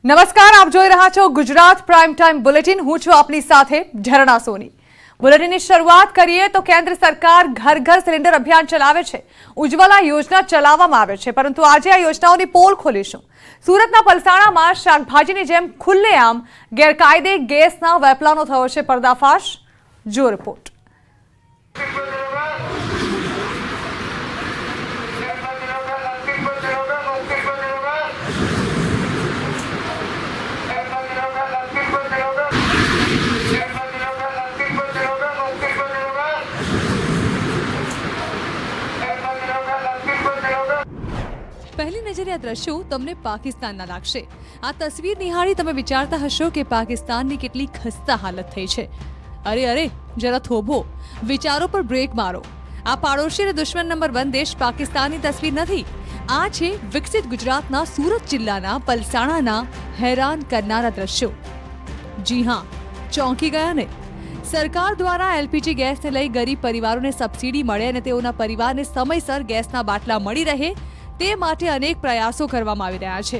નમસ્કાર, આપ જોઈ રહ્યા છો ગુજરાત પ્રાઇમ ટાઈમ બુલેટિન। હું છું આપની સાથે ઝરણા સોની। બુલેટિનની શરૂઆત કરીએ તો કેન્દ્ર સરકાર ઘર ઘર સિલિન્ડર અભિયાન ચલાવે છે। ઉજ્જવલા યોજના ચલાવવામાં આવે છે, પરંતુ આજે આ યોજનાઓની પોલ ખોલીશું। સુરતના પલસાણામાં શાકભાજીની જેમ ખુલ્લેઆમ ગેરકાયદે ગેસના વેપલાનો થયો છે પર્દાફાશ। જો રિપોર્ટ। પહેલી નજરે આ દ્રશ્યો તમને પાકિસ્તાનના લાગશે। આ તસવીર નિહાળી તમે વિચારતા હશો કે પાકિસ્તાનની કેટલી ખસ્તા હાલત થઈ છે। અરે જરા થોભો, વિચારો પર બ્રેક મારો। આ પાડોશી અને દુશ્મન નંબર 1 દેશ પાકિસ્તાનની તસવીર નથી। આ છે વિકસિત ગુજરાતના સુરત જિલ્લાના પલસાણાના હેરાન કરનારા દ્રશ્યો। જી હા, ચોંકી ગયા ને? સરકાર દ્વારા એલપીજી ગેસને લઈ ગરીબ પરિવારોને સબસિડી મળે અને તેઓના પરિવારને સમયસર ગેસના બાટલા મળી રહે તે માટે અનેક પ્રયાસો કરવામાં આવી રહ્યા છે।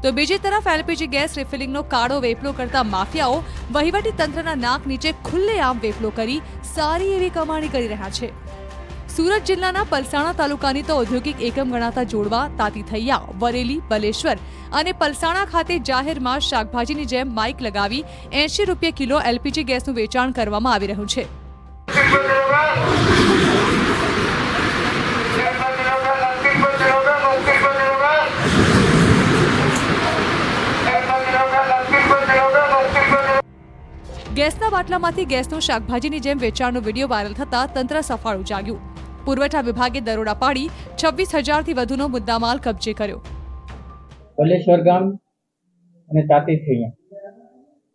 તો બીજી તરફ એલપીજી ગેસ રિફિલિંગનો કાળો વેપલો કરતા માફિયાઓ વહીવટી તંત્રના નાક નીચે ખુલ્લેઆમ વેપલો કરી સારી એવી કમાણી કરી રહ્યા છે। સુરત જિલ્લાના પલસાણા તાલુકાની તો ઔદ્યોગિક એકમ ગણાતા જોડવા, તાતીથૈયા, વરેલી, બલેશ્વર અને પલસાણા ખાતે જાહેરમાં શાકભાજીની જેમ માઇક લગાવી 80 રૂપિયા કિલો એલપીજી ગેસનું વેચાણ કરવામાં આવી રહ્યું છે। ગેસના બાટલામાંથી ગેસનું શાકભાજીની જેમ વેચાણનો વિડીયો વાયરલ થતા તંત્ર સફાળું જાગ્યું। પુરવઠા વિભાગે દરોડા પાડી 26,000થી વધુનો મુદ્દામાલ કબજે કર્યો। બલેશ્વર ગામ અને તાતીથૈયા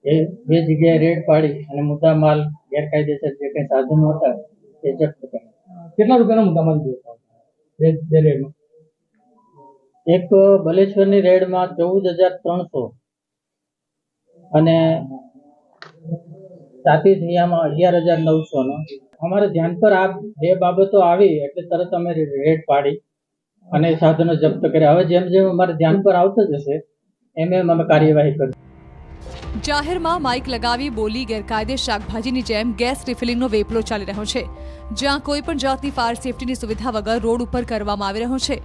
એ બે જગ્યાએ રેડ પાડી અને મુદ્દામાલ ગેરકાયદેસર જે કંઈ સાધનો હતા તે જપ્ત કર્યા। કેટલા રૂપિયાનો મુદ્દામાલ જોયો? બે રેડમાં એક બલેશ્વરની રેડમાં 14,300 અને તાતીથૈયામાં 11,900 નો। અમારે ધ્યાન પર આ બે બાબતો આવી એટલે તરત અમે રેડ પાડી અને સાધનો જપ્ત કર્યા। હવે જેમ જેમ અમારે ધ્યાન પર આવતું જશે એમ અમે કાર્યવાહી કરીશું। જાહેરમાં માઇક લગાવી બોલી ગેરકાયદે શાકભાજીની જેમ ગેસ રિફિલિંગનો વેપલો ચાલી રહ્યો છે, જ્યાં કોઈ પણ જાતની ફાયર સેફટીની સુવિધા વગર રોડ ઉપર કરવામાં આવી રહ્યો છે।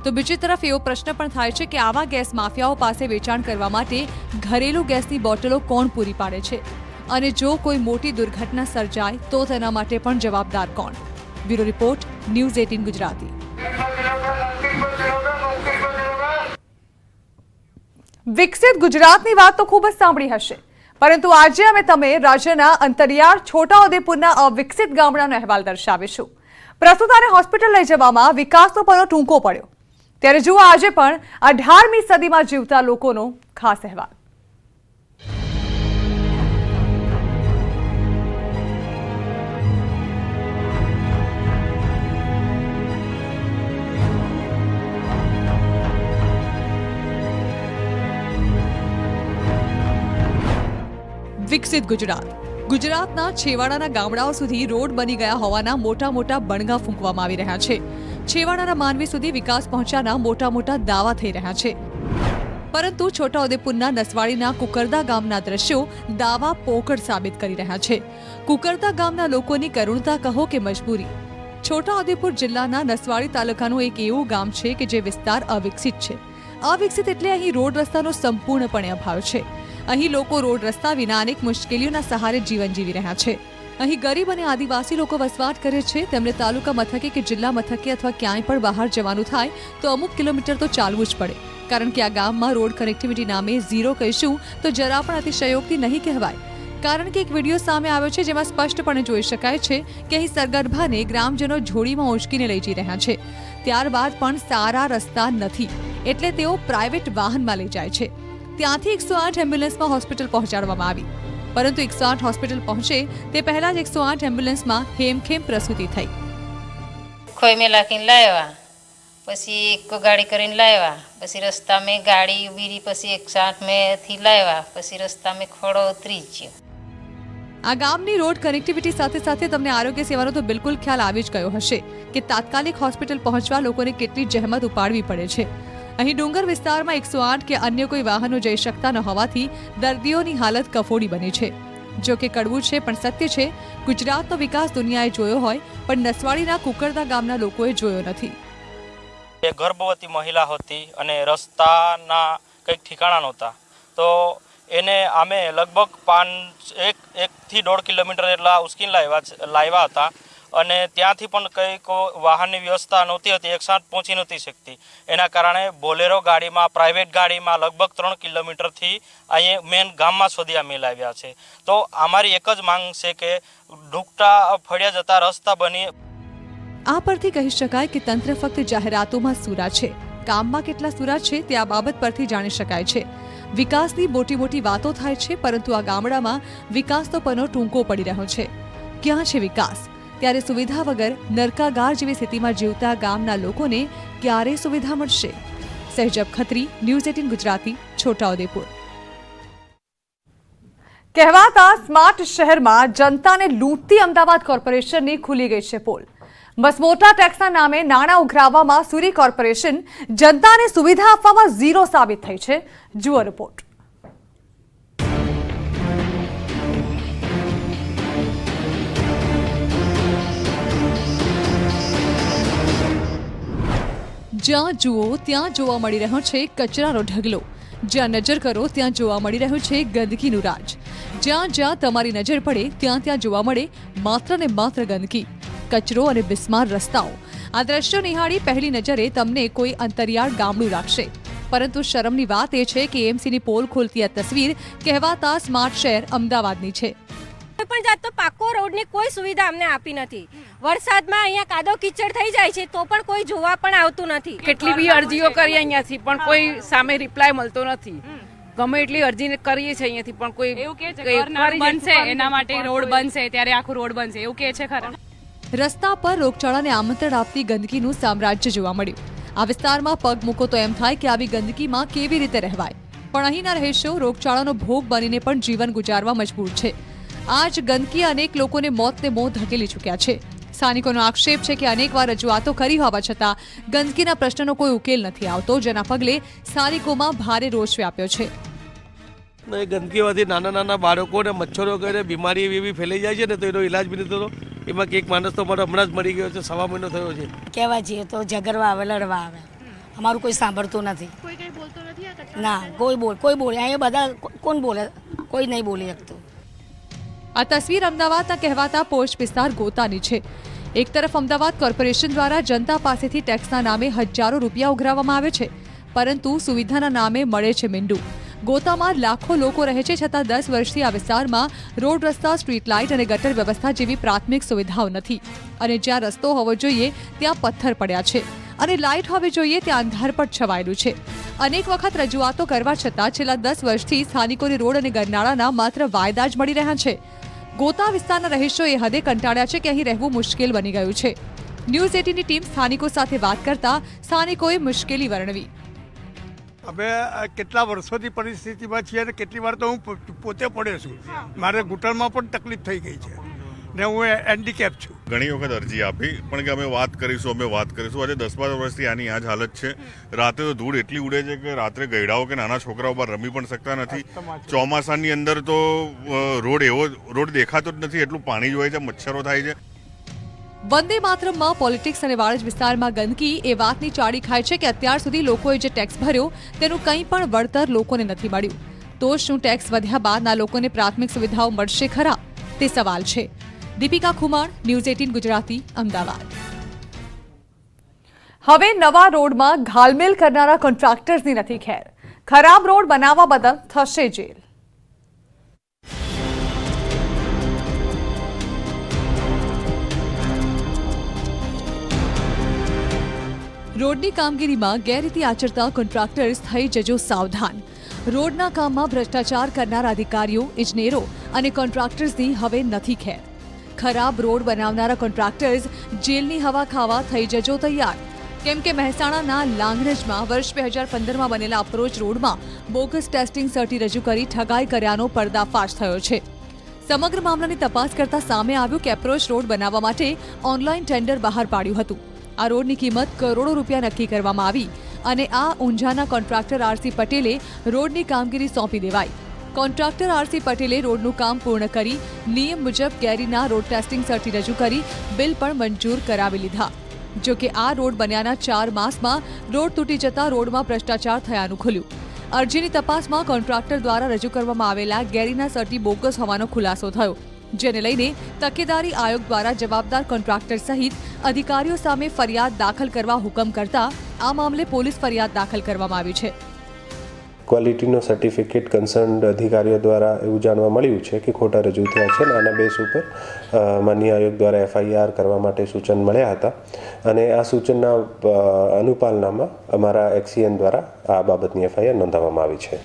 તો બીજી તરફ એવો પ્રશ્ન પણ થાય છે કે આવા ગેસ માફિયાઓ પાસે વેચાણ કરવા માટે ઘરેલું ગેસની બોટલો કોણ પૂરી પાડે છે, અને જો કોઈ મોટી દુર્ઘટના સર્જાય તો તેના માટે પણ જવાબદાર કોણ? Bureau report, news 18 Gujarati. વિકસિત ગુજરાતની વાત તો ખૂબ જ સાંભળી હશે, પરંતુ આજે અમે તમે રાજ્યના અંતરિયાળ છોટાઉદેપુરના અવિકસિત ગામડાનો અહેવાલ દર્શાવીશું। પ્રસૂતાને હોસ્પિટલ લઈ જવામાં વિકાસનો પનો ટૂંકો પડ્યો, ત્યારે જુઓ આજે પણ 18મી સદીમાં જીવતા લોકોનો ખાસ અહેવાલ। વિકસિત ગુજરાત। ગુજરાતના છેવાડાના ગામડાઓ સુધી રોડ બની ગયા હોવાના મોટા મોટા બણગા ફૂંકવામાં આવી રહ્યા છે। છેવાડાના માનવી સુધી વિકાસ પહોંચ્યાના મોટા મોટા દાવા થઈ રહ્યા છે, પરંતુ છોટાઉદેપુરના નસવાડીના કુકરદા ગામના દ્રશ્યો દાવા પોકળ સાબિત કરી રહ્યા છે। કુકરદા ગામના લોકોની કરુણતા કહો કે મજબૂરી। છોટાઉદેપુર જિલ્લાના નસવાડી તાલુકાનું એક એવું ગામ છે કે જે વિસ્તાર અવિકસિત છે। અવિકસિત એટલે અહીં રોડ રસ્તાનો સંપૂર્ણપણે અભાવ છે। અહીં લોકો રોડ રસ્તા વિના અનેક મુશ્કેલીઓના સહારે જીવન જીવી રહ્યા છે। અહીં ગરીબ અને આદિવાસી લોકો વસવાટ કરે છે। તેમને તાલુકા મથકે કે જિલ્લા મથકે અથવા ક્યાંય પણ બહાર જવાનું થાય તો અમુક કિલોમીટર તો ચાલવું જ પડે, કારણ કે આ ગામમાં રોડ કનેક્ટિવિટી નામે ઝીરો કહીશું તો જરા પણ અતિશયોક્તિ નહીં કહેવાય। કારણ કે એક વિડીયો સામે આવ્યો છે જેમાં સ્પષ્ટપણે જોઈ શકાય છે કે અહીં સરગર્ભાને ગ્રામજનો જોડીમાં ઉંચકીને લઈ જઈ રહ્યા છે। ત્યારબાદ પણ સારા રસ્તા નથી એટલે તેઓ પ્રાઇવેટ વાહનમાં લઈ જાય છે। ત્યાંથી 108 એમ્બ્યુલન્સમાં હોસ્પિટલ પહોંચાડવામાં આવી, પરંતુ 108 હોસ્પિટલ પહોંચે તે પહેલા જ 108 એમ્બ્યુલન્સમાં હેમખેમ પ્રસૂતિ થઈ। ખોઈ મેં લાખીને લાવ્યા, પછી એક ગાડી કરીને લાવ્યા, પછી રસ્તામાં ગાડી ઊભી રહી, પછી 108 મેંથી લાવ્યા, પછી રસ્તામાં ખોડો ઉતરી ગયો। આ ગામની રોડ કનેક્ટિવિટી સાથે સાથે તમને આરોગ્ય સેવાનો તો બિલકુલ ખ્યાલ આવી જ ગયો હશે કે તાત્કાલિક હોસ્પિટલ પહોંચવા લોકોને કેટલી જહેમત ઉપાડવી પડે છે। અહીં ડુંગર વિસ્તારમાં 108 કે અન્ય કોઈ વાહનો જઈ શકતા ન હોવાથી દર્દીઓની હાલત કફોડી બની છે. જો કે કડવું છે પણ સત્ય છે, ગુજરાતનો વિકાસ દુનિયાએ જોયો હોય પણ નસવાડીના કુકરદા ગામના લોકોએ જોયો નથી. એ ગર્ભવતી મહિલા હતી અને રસ્તાના કંઈક ઠેકાણા નહોતા, તો એને અમે લગભગ 1 થી 1.5 કિલોમીટર એટલા ઉશ્કીને લાવ્યા હતા અને ત્યાંથી પણ કંઈક વાહનની વ્યવસ્થા નહોતી, 108 પહોંચી નહોતી શકતી. એના કારણે બોલેરો ગાડીમાં, પ્રાઇવેટ ગાડીમાં લગભગ 3 કિલોમીટરથી અહીંયા મેન ગામમાં સુધી અમે લાવ્યા છે. તો અમારી એક જ માંગ છે કે ઢૂકટા ફળિયા જતા રસ્તા બની. આ પરથી કહી શકાય કે તંત્ર ફક્ત જાહેરાતોમાં સુરા છે, કામમાં કેટલા સુરા છે તે આ બાબત પરથી જાણી શકાય છે. વિકાસની મોટી મોટી વાતો થાય છે, પરંતુ આ ગામડામાં વિકાસનો પનો ટૂંકો પડી રહ્યો છે. ક્યાં છે વિકાસ? ત્યારે સુવિધા વગર નરકાગાર જેવી સ્થિતિમાં જીવતા ગામના લોકોને ક્યારે સુવિધા મળશે? સહેજબ ખત્રી, ન્યૂઝ 18 ગુજરાતી, છોટાઉદેપુર. કહેવાતા સ્માર્ટ શહેરમાં જનતાને લૂંટતી અમદાવાદ કોર્પોરેશનની ખુલી ગઈ છે પોલ. મસમોટા ટેક્સના નામે નાણાં ઉઘરાવવામાં સુરી કોર્પોરેશન જનતાને સુવિધા આપવામાં ઝીરો સાબિત થઈ છે. જુઓ રિપોર્ટ. જ્યાં જુઓ ત્યાં જોવા મળી રહ્યો છે કચરાનો ઢગલો. જ્યાં નજર કરો ત્યાં જોવા મળી રહ્યું છે ગંદકીનું રાજ. જ્યાં જ્યાં તમારી નજર પડે ત્યાં ત્યાં જોવા મળે માત્ર ને માત્ર ગંદકી, કચરો અને બિસ્માર રસ્તાઓ. આ દ્રશ્યો નિહાળી પહેલી નજરે તમને કોઈ અંતરિયાળ ગામડું લાગશે, પરંતુ શરમની વાત એ છે કે એમસીની પોલ ખોલતી આ તસવીર કહેવાતા સ્માર્ટ શહેર અમદાવાદની છે. પણ જાત તો પાકો રોડની કોઈ સુવિધા અમને આપી નથી. વરસાદમાં અહીંયા કાદો કીચડ થઈ જાય છે તો પણ કોઈ જોવા પણ આવતું નથી. કેટલી બી અરજીઓ કરી અહીંયાથી પણ કોઈ સામે રિપ્લાય મળતો નથી. ગમે એટલી અરજી કરીએ છીએ અહીંયાથી પણ કોઈ એવું કે છે બનશે, એના માટે રોડ બનશે ત્યારે આખું રોડ બનશે એવું કે છે ખરા. રસ્તા પર રોગચાળાને આમંત્રણ આપતી ગંદકીનું સામ્રાજ્ય જોવા મળ્યું. આ વિસ્તારમાં પગ મૂકો તો એમ થાય કે આવી ગંદકીમાં કેવી રીતે રહેવાય, પણ અહીંના રહીશો રોગચાળાનો ભોગ બનીને પણ જીવન ગુજારવા મજબૂર છે. આ જ ગંદકી અનેક લોકોને મોતને મોં ધકેલી ચૂક્યા છે. સ્થાનિકોનો આક્ષેપ છે કે અનેકવાર રજૂઆતો કરી હોવા છતાં ગંદકીના પ્રશ્નનો કોઈ ઉકેલ નથી આવતો, જેના પગલે સ્થાનિકોમાં ભારે રોષ વ્યાપ્યો છે. એ ગંદકીમાંથી નાના નાના બાળકોને મચ્છરો કરીને બીમારી એવી ફેલાઈ જાય છે ને, તો એનો ઇલાજ બી નથી થતો. એમાં એક માણસ તો મારો હમણાં જ મરી ગયો છે, 1.5 મહિનો થયો છે. કહેવા જઈએ તો ઝઘડવા આવે, લડવા આવે, અમારું કોઈ સાંભળતું નથી. ના, કોઈ બોલે અહીંયા બધા કોણ બોલે? કોઈ નહીં બોલી શકતું. આ તસવીર અમદાવાદના કહેવાતા પોશ વિસ્તાર ગોતાની છે. એક તરફ અમદાવાદ કોર્પોરેશન દ્વારા જનતા પાસેથી ટેક્સના નામે હજારો રૂપિયા ઉઘરાવવામાં આવે છે, પરંતુ સુવિધાના નામે મળે છે મીંડું. ગોતામાં લાખો લોકો રહે છે, છતાં 10 વર્ષથી આ વિસ્તારમાં રોડ, રસ્તા, સ્ટ્રીટ લાઇટ અને ગટર વ્યવસ્થા જેવી પ્રાથમિક સુવિધાઓ નથી. અને જ્યાં રસ્તો હોવો જોઈએ ત્યાં પથ્થર પડ્યા છે અને લાઇટ હોવી જોઈએ ત્યાં અંધારપટ છવાયેલું છે. અનેક વખત રજૂઆતો કરવા છતાં છેલ્લા 10 વર્ષથી સ્થાનિકોને રોડ અને ગરનાળાના માત્ર વાયદા જ મળી રહ્યા છે. ગોતા વિસ્તારના રહીશો એ હદે કંટાળ્યા છે કે અહીં રહેવું મુશ્કેલ બની ગયું છે. ન્યૂઝ 18ની ટીમ સ્થાનિકો સાથે વાત કરતા સ્થાનિકોએ મુશ્કેલી વર્ણવી. અમે કેટલા વર્ષોથી પરિસ્થિતિમાં છીએ અને કેટલી વાર તો હું પોતે પડ્યો છું. મારે ઘૂંટણમાં પણ તકલીફ થઈ ગઈ છે ને હું હેન્ડીકેપ છું. ઘણી વખત અરજી આપી પણ કે અમે વાત કરીશું. આજે 10-12 વર્ષથી આની આ જ હાલત છે. રાતે તો ધૂળ એટલી ઉડે છે કે રાત્રે ગયડાઓ કે નાના છોકરાઓ બહાર રમી પણ શકતા નથી. ચોમાસાની અંદર તો રોડ દેખાતો જ નથી, એટલું પાણી જોવાય છે, મચ્છરો થાય છે. વંદે માતરમમાં પોલિટિક્સ અને વાડજ વિસ્તારમાં ગંદકી એ વાતની ચાડી ખાય છે કે અત્યાર સુધી લોકોએ જે ટેક્સ ભર્યો તેનું કંઈ પણ વળતર લોકોને નથી મળ્યું. તો શું ટેક્સ વધ્યા બાદના લોકોને પ્રાથમિક સુવિધાઓ મળશે ખરા? તે સવાલ છે. દીપિકા ખુમાણ, ન્યૂઝ 18 ગુજરાતી, અમદાવાદ. હવે નવા રોડમાં ઘાલમેલ કરનારા કોન્ટ્રાક્ટર્સની નથી ખેર. ખરાબ રોડ બનાવવા બદલ થશે જેલ. રોડની કામગીરીમાં ગેરરીતિ આચરતા કોન્ટ્રાક્ટર્સ થઈ જજો સાવધાન. રોડના કામમાં ભ્રષ્ટાચાર કરનાર અધિકારીઓ, ઇજનેરો અને કોન્ટ્રાક્ટર્સની હવે નથી ખેર. ખરાબ રોડ બનાવનારા કોન્ટ્રાક્ટર્સ જેલની હવા ખાવા થઈ જજો તૈયાર. કેમ કે મહેસાણાના લાંગરજમાં વર્ષ 2015માં બનેલા અપ્રોચ રોડમાં બોગસ ટેસ્ટિંગ સર્ટી રજૂ કરી ઠગાઈ કર્યાનો પર્દાફાશ થયો છે. સમગ્ર મામલાની તપાસ કરતા સામે આવ્યું કે એપ્રોચ રોડ બનાવવા માટે ઓનલાઈન ટેન્ડર બહાર પાડ્યું હતું. આ રોડની કિંમત કરોડો રૂપિયા નક્કી કરવામાં આવી અને આ ઊંઝાના કોન્ટ્રાક્ટર આરસી પટેલે રોડની કામગીરી સોંપી દેવાઈ. કોન્ટ્રાક્ટર આરસી પટેલે રોડનું કામ પૂર્ણ કરી નિયમ મુજબ કેરીના રોડ ટેસ્ટિંગ સર્ટી રજૂ કરી બિલ પણ મંજૂર કરાવી લીધા. જો કે આ રોડ બન્યાના 4 માસમાં રોડ તૂટી જતા રોડમાં ભ્રષ્ટાચાર થયાનું ખુલ્યું. અરજીની તપાસમાં કોન્ટ્રાક્ટર દ્વારા રજૂ કરવામાં આવેલા કેરીના સર્ટી બોગસ હોવાનો ખુલાસો થયો, જેને લઈને તકેદારી આયોગ દ્વારા જવાબદાર કોન્ટ્રાક્ટર સહિત અધિકારીઓ સામે ફરિયાદ દાખલ કરવા હુકમ કરતા આ મામલે પોલીસ ફરિયાદ દાખલ કરવામાં આવી છે. ક્વોલિટીનો સર્ટિફિકેટ કન્સર્ન અધિકારીઓ દ્વારા એવું જાણવા મળ્યું છે કે ખોટા રજૂ થયા છે અને આના બેઝ ઉપર માન્ય આયોગ દ્વારા FIR કરવા માટે સૂચન મળ્યા હતા અને આ સૂચનના અનુપાલનામાં અમારા XCN દ્વારા આ બાબતની FIR નોંધાવવામાં આવી છે.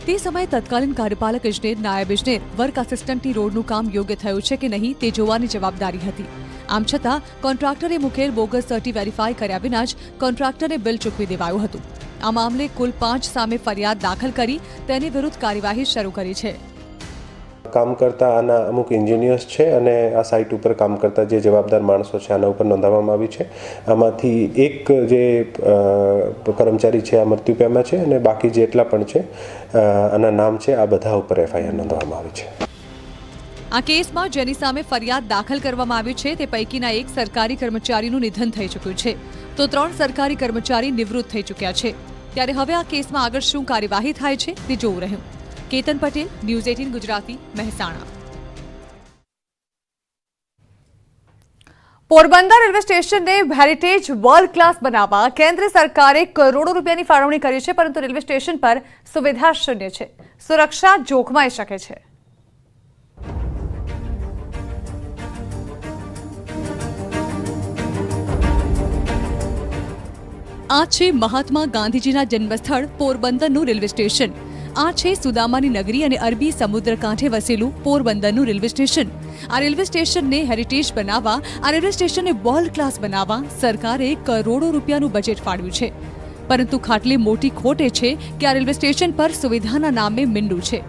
તે સમયે તત્કાલીન કાર્યપાલક ઇજનેર, નાયબ ઇજનેર, વર્ક આસિસ્ટન્ટની રોડનું કામ યોગ્ય થયું છે કે નહીં તે જોવાની જવાબદારી હતી. આમ છતાં કોન્ટ્રાક્ટરે મુકેલ બોગસ સર્ટી વેરીફાઈ કર્યા વિના જ કોન્ટ્રાક્ટરને બિલ ચૂકવી દેવાયું હતું. આ મામલે કુલ 5 સામે ફરિયાદ દાખલ કરી તેની વિરુદ્ધ કાર્યવાહી શરૂ કરી છે. કામ કરતા આના અમુક એન્જિનિયર્સ છે અને આ સાઇટ ઉપર કામ કરતા જે જવાબદાર માણસો છે આના ઉપર નોંધાવવામાં આવી છે. આમાંથી એક જે કર્મચારી છે આ મૃત્યુ પામ્યા છે અને બાકી જેટલા પણ છે આના નામ છે, આ બધા ઉપર FIR નોંધવામાં આવી છે. આ કેસમાં જેની સામે ફરિયાદ દાખલ કરવામાં આવી છે તે પૈકીના એક સરકારી કર્મચારીનું નિધન થઈ ચૂક્યું છે, તો 3 સરકારી કર્મચારી નિવૃત્ત થઈ ચૂક્યા છે. ત્યારે હવે આ કેસમાં આગળ શું કાર્યવાહી થાય છે તે જોવું રહ્યું. કેતન પટેલ, ન્યૂઝ 18 ગુજરાતી, મહેસાણા. પોરબંદર રેલવે સ્ટેશનને હેરિટેજ વર્લ્ડ ક્લાસ બનાવવા કેન્દ્ર સરકારે કરોડો રૂપિયાની ફાળવણી કરી છે, પરંતુ રેલવે સ્ટેશન પર સુવિધા શૂન્ય છે. સુરક્ષા જોખમાઈ શકે છે. આ છે મહાત્મા ગાંધીજીના જન્મસ્થળ પોરબંદરનું રેલવે સ્ટેશન. આ છે સુદામાની નગરી અને અરબી સમુદ્ર કાંઠે વસેલું પોરબંદરનું રેલવે સ્ટેશન. આ રેલવે સ્ટેશનને હેરિટેજ બનાવવા, આ રેલવે સ્ટેશનને વર્લ્ડ ક્લાસ બનાવવા સરકારે કરોડો રૂપિયાનું બજેટ ફાળવ્યું છે. પરંતુ ખાટલી મોટી ખોટ એ છે કે આ રેલવે સ્ટેશન પર સુવિધાના નામે મીંડું છે.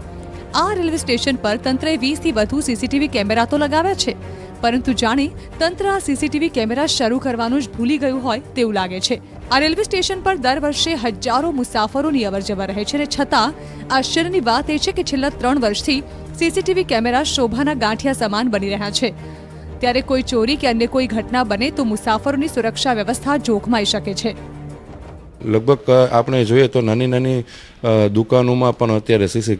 આ રેલવે સ્ટેશન પર તંત્રએ 20થી વધુ CCTV કેમેરા તો લગાવ્યા છે, પરંતુ જાણે તંત્ર આ CCTV કેમેરા શરૂ કરવાનું જ ભૂલી ગયું હોય તેવું લાગે છે. આ રેલવે સ્ટેશન પર દર વર્ષે હજારો મુસાફરોની અવરજવર રહે છે અને છતાં આશ્ચર્યની વાત એ છે કે છેલ્લા 3 વર્ષથી CCTV કેમેરા શોભાના ગાંઠિયા સમાન બની રહ્યા છે. ત્યારે કોઈ ચોરી કે અન્ય કોઈ ઘટના બને તો મુસાફરોની સુરક્ષા વ્યવસ્થા જોખમાઈ શકે છે. લગભગ આપણે જોઈએ તો નાની નાની દુકાનોમાં પણ અત્યારે CC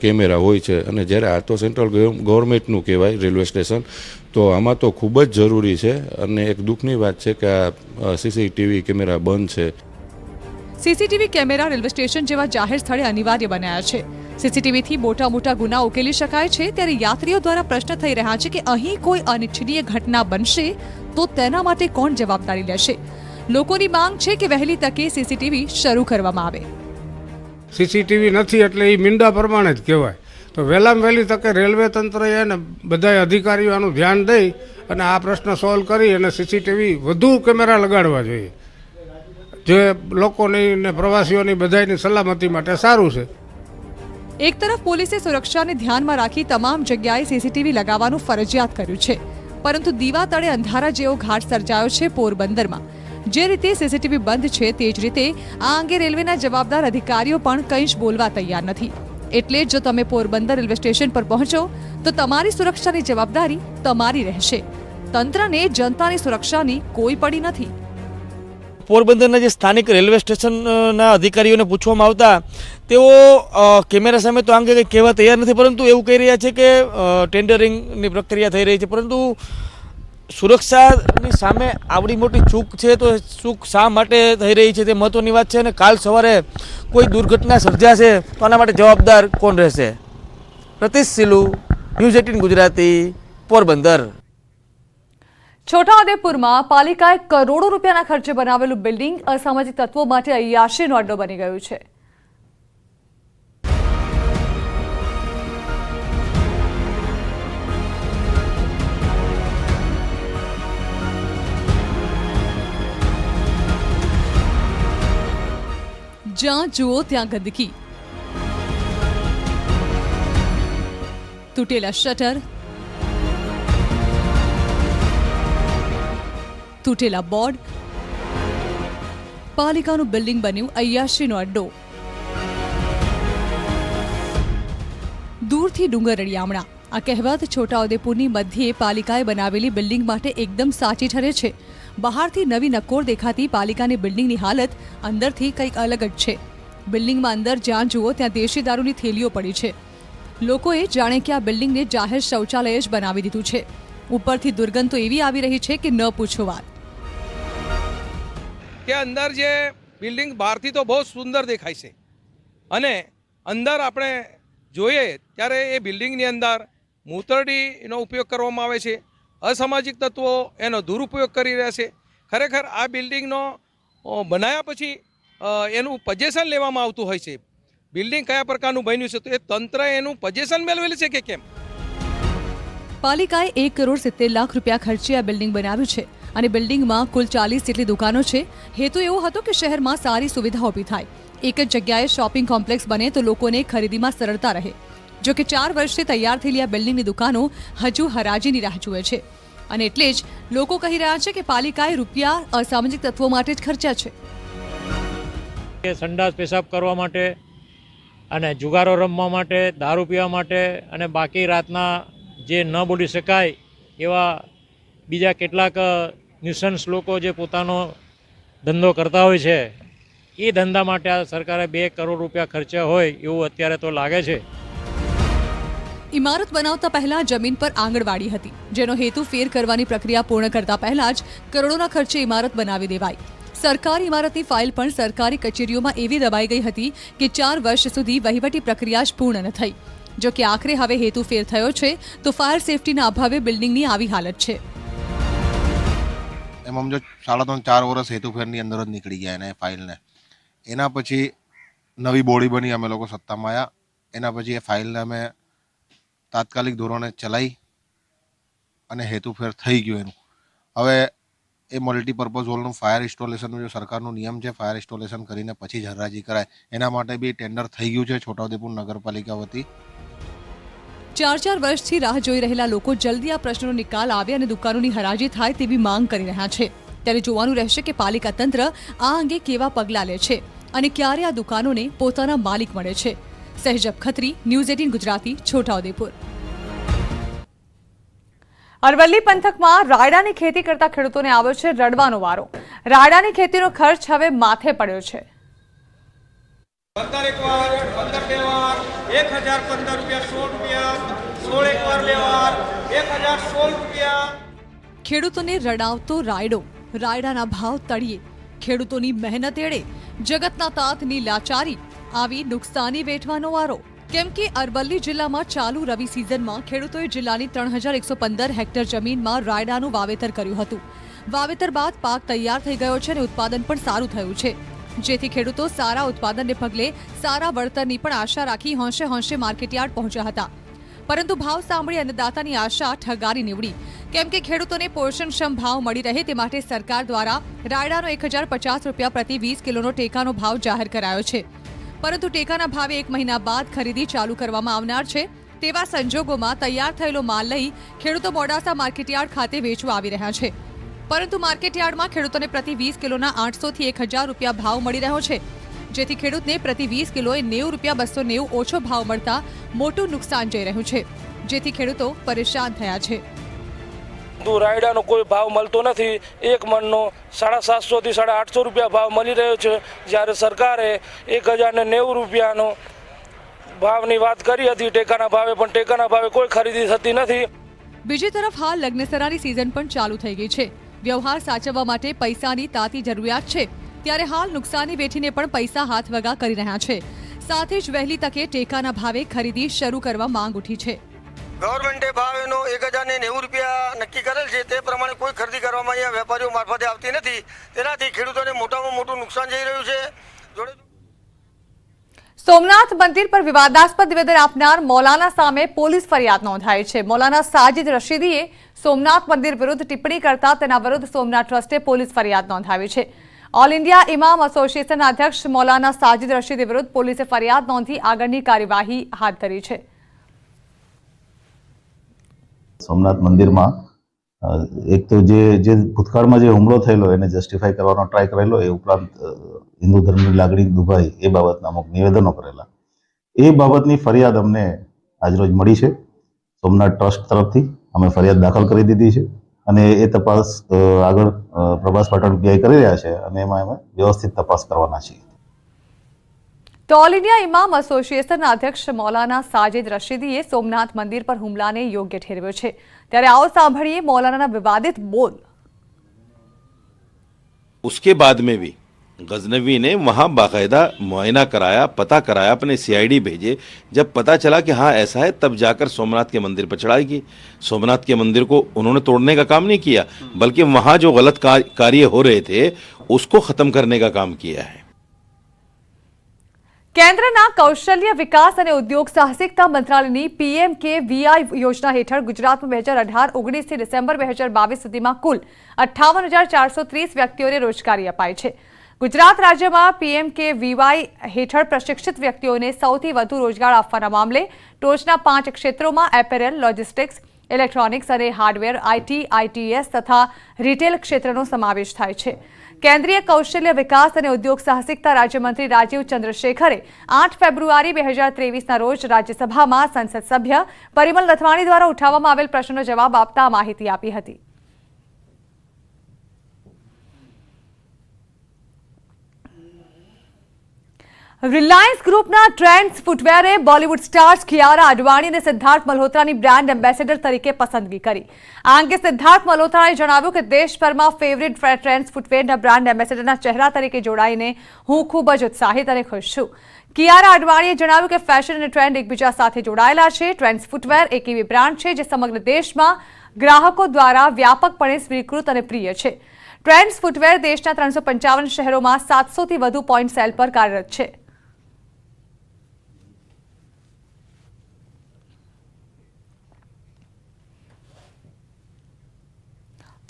કેમેરા હોય છે અને જ્યારે આ તો સેન્ટ્રલ ગવર્મેન્ટનું કહેવાય રેલવે સ્ટેશન, તો આમાં તો ખૂબ જ જરૂરી છે અને એક દુઃખની વાત છે કે આ CCTV કેમેરા બંધ છે. CCTV કેમેરા રેલવે સ્ટેશન જેવા જાહેર સ્થળે અનિવાર્ય બનાયા છે. CCTVથી મોટા મોટા ગુના ઉકેલી શકાય છે, ત્યારે યાત્રીઓ દ્વારા પ્રશ્ન થઈ રહ્યા છે કે અહીં કોઈ અનિચ્છનીય ઘટના બનશે તો તેના માટે કોણ જવાબદારી લેશે. લોકોની માંગ છે કે વહેલી તકે CCTV શરૂ કરવામાં આવે. CCTV નથી એટલે એ મીંડા પ્રમાણે જ કહેવાય. તો વહેલામાં વહેલી તકે રેલવે તંત્રએ અને બધા અધિકારીઓ આનું ધ્યાન દઈ અને આ પ્રશ્ન સોલ્વ કરી અને CCTV વધુ કેમેરા લગાડવા જોઈએ, જે લોકોની ને પ્રવાસીઓની બધાની સલામતી માટે સારું છે. એક તરફ પોલીસે સુરક્ષાને ધ્યાનમાં રાખી તમામ જગ્યાએ CCTV લગાવવાનું ફરજિયાત કર્યું છે, પરંતુ દીવા તળે અંધારા જેવો ઘાટ સર્જાયો છે પોરબંદરમાં. જે રીતે CCTV બંધ છે તે જ રીતે આ અંગે રેલવેના જવાબદાર અધિકારીઓ પણ કંઈ જ બોલવા તૈયાર નથી. એટલે જો તમે પોરબંદર રેલવે સ્ટેશન પર પહોંચો તો તમારી સુરક્ષાની જવાબદારી તમારી રહેશે. તંત્રને જનતાની સુરક્ષાની કોઈ પડી નથી. પોરબંદરના જે સ્થાનિક રેલવે સ્ટેશનના અધિકારીઓને પૂછવામાં આવતા તેઓ કેમેરા સામે તો અંગે કંઈ કહેવા તૈયાર નથી, પરંતુ એવું કહી રહ્યા છે કે ટેન્ડરિંગની પ્રક્રિયા થઈ રહી છે, પરંતુ સુરક્ષાની સામે આવડી મોટી ચૂક છે તો ચૂક શા માટે થઈ રહી છે તે મહત્વની વાત છે. અને કાલ સવારે કોઈ દુર્ઘટના સર્જાશે તો આના માટે જવાબદાર કોણ રહેશે? પ્રતિશ સિલુ, ન્યૂઝ 18 ગુજરાતી, પોરબંદર. છોટાઉદેપુરમાં પાલિકાએ કરોડો રૂપિયાના ખર્ચે બનાવેલું બિલ્ડિંગ અસામાજિક તત્વો માટે અય્યાશીનો અડ્ડો બની ગયું છે. જ્યાં જુઓ ત્યાં ગંદકી, તૂટેલા શટર, તૂટેલા બોર્ડ, પાલિકાનું બિલ્ડિંગ બન્યું અય્યાશીનો અડ્ડો. દૂરથી ડુંગર રળિયામણા. આ કહેવત છોટાઉદેપુરની મધ્યે પાલિકાએ બનાવેલી બિલ્ડિંગ માટે એકદમ સાચી ઠરે છે. બહારથી નવી નક્કોર દેખાતી પાલિકાની બિલ્ડિંગની હાલત અંદરથી કંઈક અલગ જ છે. બિલ્ડિંગમાં અંદર જ્યાં જુઓ ત્યાં દેશી દારૂની થેલીઓ પડી છે. લોકોએ જાણે કે આ બિલ્ડિંગને જાહેર શૌચાલય જ બનાવી દીધું છે. ઉપરથી દુર્ગંધ તો એવી આવી રહી છે કે ન પૂછો વાત. કે અંદર જે બિલ્ડિંગ બહારથી તો બહુ સુંદર દેખાય છે અને અંદર આપણે જોઈએ ત્યારે એ બિલ્ડિંગની અંદર મૂતરડીનો ઉપયોગ કરવામાં આવે છે. અસામાજિક તત્વો એનો દુરુપયોગ કરી રહ્યા છે. ખરેખર આ બિલ્ડિંગનો બનાવ્યા પછી એનું પજેશન લેવામાં આવતું હોય છે. બિલ્ડિંગ કયા પ્રકારનું બન્યું છે તો એ તંત્ર એનું પજેશન મેળવેલું છે કે કેમ? પાલિકાએ 1 કરોડ 70 લાખ રૂપિયા ખર્ચે આ બિલ્ડિંગ બનાવ્યું છે અને બિલ્ડિંગમાં કુલ 40 જેટલી દુકાનો છે. હેતુ એવો હતો કે શહેરમાં સારી સુવિધા ઊભી થાય. એક જ જગ્યાએ શોપિંગ કોમ્પ્લેક્સ બને તો લોકોને ખરીદીમાં સરળતા રહે. જો કે 4 વર્ષથી તૈયાર થયેલી આ બિલ્ડિંગની દુકાનો હજુ હરાજીની રાહ જુએ છે અને એટલે જ લોકો કહી રહ્યા છે કે પાલિકાએ રૂપિયા અસામાજિક તત્વો માટે જ ખર્ચ્યા છે. સંડાસ પેશાબ કરવા માટે અને જુગારો રમવા માટે, દારૂ પીવા માટે અને બાકી રાતના જે ન બોલી શકાય એવા બીજા કેટલાક ન્યુસન્સ લોકો જે પોતાનો ધંધો કરતા હોય છે એ ધંધા માટે આ સરકારે 2 કરોડ રૂપિયા ખર્ચ્યા હોય એવું અત્યારે તો લાગે છે. ઇમારત બનાવતા પહેલા જમીન પર આંગણવાડી હતી, જેનો હેતુ ફેર કરવાની પ્રક્રિયા પૂર્ણ કરતા પહેલા જ કરોડોના ખર્ચે ઇમારત બનાવી દેવાઈ. સરકારી ઇમારતની ફાઇલ પણ સરકારી કચેરીઓમાં એવી દબાઈ ગઈ હતી કે 4 વર્ષ સુધી વહીવટી પ્રક્રિયા જ પૂર્ણ ન થઈ. જો કે આખરે હવે હેતુ ફેર થયો છે તો ફાયર સેફટીના અભાવે બિલ્ડિંગની આવી હાલત છે. એમ સમજો 3.5-4 વર્ષ હેતુફેરની અંદર જ નીકળી ગયા એને ફાઇલને. એના પછી નવી બોડી બની, અમે લોકો સત્તામાં આવ્યા. એના પછી એ ફાઇલને અમે તાત્કાલિક ધોરણે ચલાવી અને હેતુફેર થઈ ગયું એનું. હવે એ મલ્ટીપર્પઝ હોલનું ફાયર ઇન્સ્ટોલેશનનું જે સરકારનું નિયમ છે, ફાયર ઇન્સ્ટોલેશન કરીને પછી જ હરાજી કરાય. એના માટે બી ટેન્ડર થઈ ગયું છે છોટાઉદેપુર નગરપાલિકા વતી. 4 વર્ષથી રાહ જોઈ રહેલા લોકો જલ્દી આ પ્રશ્નનો નિકાલ આવે અને દુકાનોની હરાજી થાય તેવી માંગ કરી રહ્યા છે. ત્યારે જોવાનું રહેશે કે પાલિકા તંત્ર આ અંગે કેવા પગલાં લે છે અને ક્યારે આ દુકાનોને પોતાના માલિક મળે છે. સહેજબ ખત્રી, ન્યૂઝ 18 ગુજરાતી, છોટાઉદેપુર. અરવલ્લી પંથકમાં રાયડાની ખેતી કરતા ખેડૂતોને આવ્યો છે રડવાનો વારો. રાયડાની ખેતીનો ખર્ચ હવે માથે પડ્યો છે. 15 એક વાર, 15 બે વાર, 1015 રૂપિયા, 16 રૂપિયા, 16 એક વાર બે વાર, 1016 રૂપિયા. ખેડૂતોને રડાવતો રાયડો, રાયડાના ભાવ તળિયે, ખેડૂતોની મહેનત એળે, જગતના તાતની લાચારી, આવી નુકસાની વેઠવાનો વારો. કેમ કે અરવલ્લી જિલ્લામાં ચાલુ રવિ સિઝનમાં ખેડૂતોએ જિલ્લાની 3115 હેક્ટર જમીનમાં રાયડાનું વાવેતર કર્યું હતું. વાવેતર બાદ પાક તૈયાર થઈ ગયો છે અને ઉત્પાદન પણ સારું થયું છે, જેથી ખેડૂતો સારા ઉત્પાદનને પગલે સારા વળતરની પણ આશા રાખી હોંશે હોંશે માર્કેટયાર્ડ પહોંચ્યા હતા. પરંતુ ભાવ સાંભળી અન્નદાતાની આશા ઠગારી નીવડી. કેમ કે ખેડૂતોને પોષણક્ષમ ભાવ મળી રહે તે માટે સરકાર દ્વારા રાયડાનો 1050 રૂપિયા પ્રતિ 20 કિલોનો ટેકાનો ભાવ જાહેર કરાયો છે. પરંતુ ટેકાના ભાવે 1 મહિના બાદ ખરીદી ચાલુ કરવામાં આવનાર છે. તેવા સંજોગોમાં તૈયાર થયેલો માલ લઈ ખેડૂતો મોડાસા માર્કેટયાર્ડ ખાતે વેચવા આવી રહ્યા છે. પરંતુ માર્કેટયાર્ડમાં ખેડૂતોને પ્રતિ 20 કિલોના 800 થી 1000 રૂપિયા ભાવ મળી રહ્યો છે, જેથી ખેડૂતને પ્રતિ 20 કિલોએ 90 રૂપિયા 290 ઓછો ભાવ મળતા મોટું નુકસાન જઈ રહ્યું છે, જેથી ખેડૂતો પરેશાન થયા છે. રાયડાનો કોઈ ભાવ મળતો નથી. એક મણનો 750 થી 850 રૂપિયા ભાવ મળી રહ્યો છે, જ્યારે સરકારે 1090 રૂપિયાનો ભાવની વાત કરી હતી ટેકાના ભાવે, પણ ટેકાના ભાવે કોઈ ખરીદી થતી નથી. બીજી તરફ હાલ લગ્નસરાની સિઝન પણ ચાલુ થઈ ગઈ છે. વ્યવહાર સાચવવા માટે પૈસાની તાતી જરૂરિયાત છે, ત્યારે હાલ નુકસાની વેઠીને પણ પૈસા હાથ વગા કરી રહ્યા છે. સાથે જ વહેલી તકે ટેકાના ભાવે ખરીદી શરૂ કરવા માંગ ઉઠી છે. ગવર્મેન્ટે ભાવ એનો 1090 રૂપિયા નક્કી કરેલ છે, તે પ્રમાણે કોઈ ખરીદી કરવામાં અહીંયા વેપારીઓ મારફતે આવતી નથી. તેનાથી ખેડૂતોને મોટામાં મોટું નુકસાન જઈ રહ્યું છે. સોમનાથ મંદિર પર વિવાદાસ્પદ નિવેદન આપનાર મૌલાના સામે પોલીસ ફરિયાદ નોંધાઈ છે. મૌલાના સાજિદ રશીદીએ સોમનાથ મંદિર વિરુદ્ધ ટિપ્પણી કરતા તેના વિરુદ્ધ સોમનાથ ટ્રસ્ટે પોલીસ ફરિયાદ નોંધાવી છે. ઓલ ઇન્ડિયા ઇમામ એસોસિએશનના અધ્યક્ષ મૌલાના સાજિદ રશીદી વિરુદ્ધ પોલીસે ફરિયાદ નોંધી આગળની કાર્યવાહી હાથ ધરી છે. સોમનાથ મંદિરમાં એક તો જે ભૂતકાળમાં જે હુમલો થયેલો એને જસ્ટિફાઈ કરવાનો ટ્રાય કરેલો, એ ઉપરાંત હિન્દુ ધર્મની લાગણી દુભાઈ એ બાબતના અમુક નિવેદનો કરેલા, એ બાબતની ફરિયાદ અમને આજરોજ મળી છે. સોમનાથ ટ્રસ્ટ તરફથી અમે ફરિયાદ દાખલ કરી દીધી છે અને એ તપાસ આગળ પ્રભાસ પાટણ પીઆઈ કરી રહ્યા છે અને એમાં અમે વ્યવસ્થિત તપાસ કરવાના છીએ. તો ઓલ ઇન્ડિયા ઇમામ એસોસિએશનના અધ્યક્ષ મૌલાના સાજિદ રશીદીએ સોમનાથ મંદિર પર હુમલાને યોગ્ય ઠેરવ્યો છે. ત્યારે આવો સાંભળીએ મૌલાનાના વિવાદિત બોલ. उसके बाद में भी गजनवी ने वहाँ बाकायदा मुआयना कराया, पता कराया, अपने सीआईडी भेजे. जब पता चला कि हाँ ऐसा है, तब जाकर सोमनाथ के मंदिर पर चढ़ाई की. सोमनाथ के मंदिर को उन्होंने तोड़ने का काम नहीं किया, बल्कि वहाँ जो गलत कार्य हो रहे थे उसको खत्म करने का काम किया है. કેન્દ્રના કૌશલ્ય વિકાસ અને ઉદ્યોગ સાહસિકતા મંત્રાલયની PMKVI યોજના હેઠળ ગુજરાતમાં 2018-19 થી ડિસેમ્બર 2022 સુધીમાં કુલ 58,430 વ્યક્તિઓને રોજગારી અપાઈ છે. ગુજરાત રાજ્યમાં PMKVI હેઠળ પ્રશિક્ષિત વ્યક્તિઓને સૌથી વધુ રોજગાર આપવાના મામલે ટોચના 5 ક્ષેત્રોમાં એપેરેલ, લોજિસ્ટિક્સ, ઇલેક્ટ્રોનિક્સ અને હાર્ડવેર, IT, ITS તથા રિટેલ ક્ષેત્રનો સમાવેશ થાય છે. કેન્દ્રીય કૌશલ્ય વિકાસ અને ઉદ્યોગ સાહસિકતા રાજ્યમંત્રી રાજીવ ચંદ્રશેખરે 8 ફેબ્રુઆરી 2023ના રોજ રાજ્યસભામાં સંસદ સભ્ય પરિમલ નથવાણી દ્વારા ઉઠાવવામાં આવેલ પ્રશ્નનો જવાબ આપતા માહિતી આપી હતી. રિલાયન્સ ગ્રુપના ટ્રેન્ડ્સ ફૂટવેરે બોલિવૂડ સ્ટાર્સ કિયારા અડવાણી અને સિદ્ધાર્થ મલ્હોત્રાની બ્રાન્ડ એમ્બેસેડર તરીકે પસંદગી કરી. આ અંગે સિદ્ધાર્થ મલ્હોત્રાએ જણાવ્યું કે દેશભરમાં ફેવરિટ ટ્રેન્ડ્સ ફૂટવેરના બ્રાન્ડ એમ્બેસેડરના ચહેરા તરીકે જોડાઈને હું ખૂબ જ ઉત્સાહિત અને ખુશ છું. કિયારા અડવાણીએ જણાવ્યું કે ફેશન અને ટ્રેન્ડ એકબીજા સાથે જોડાયેલા છે. ટ્રેન્ડ્સ ફૂટવેર એક એવી બ્રાન્ડ છે જે સમગ્ર દેશમાં ગ્રાહકો દ્વારા વ્યાપકપણે સ્વીકૃત અને પ્રિય છે. ટ્રેન્ડ્સ ફૂટવેર દેશના 355 શહેરોમાં 700થી વધુ પોઈન્ટ સેલ પર કાર્યરત છે.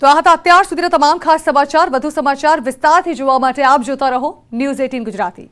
તો આ હતા અત્યાર સુધીના તમામ ખાસ સમાચાર. વધુ સમાચાર વિસ્તારથી જોવા માટે આપ જોતા રહો News 18 ગુજરાતી.